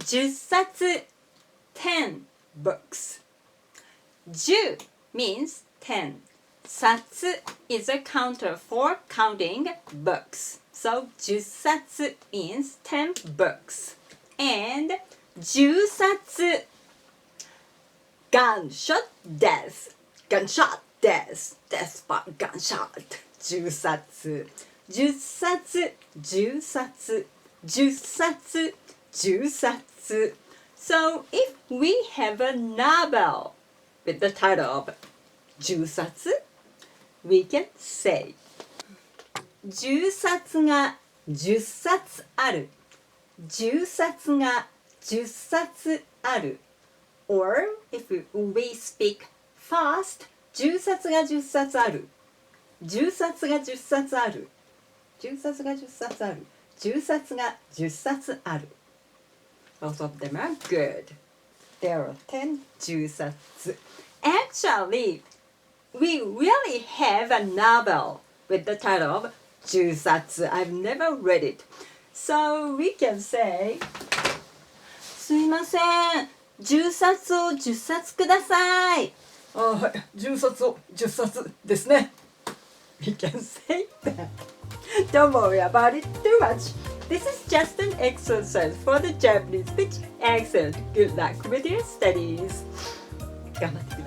10冊 10 books. 10 means 10. 冊 is a counter for counting books. So 10冊 means 10 books. And 10冊 gunshot death. Gunshot death. Death by gunshot. 10冊 10冊 10冊 10冊 10冊 So if we have a novel with the title of 10冊 we can say 10冊が10冊ある10冊が10冊ある Or if we speak fast 10冊が10冊ある10冊が10冊ある10冊が10冊ある10冊が10冊ある Both of them are good. There are 10 jyuusatsu. Actually, we really have a novel with the title of jyuusatsu. I've never read it. So we can say すいません10冊を10冊くださいはい、10冊を10冊ですね。We can say that. Don't worry about it too much. This is just an exercise for the Japanese speech. Excellent. Good luck with your studies. 頑張ってください。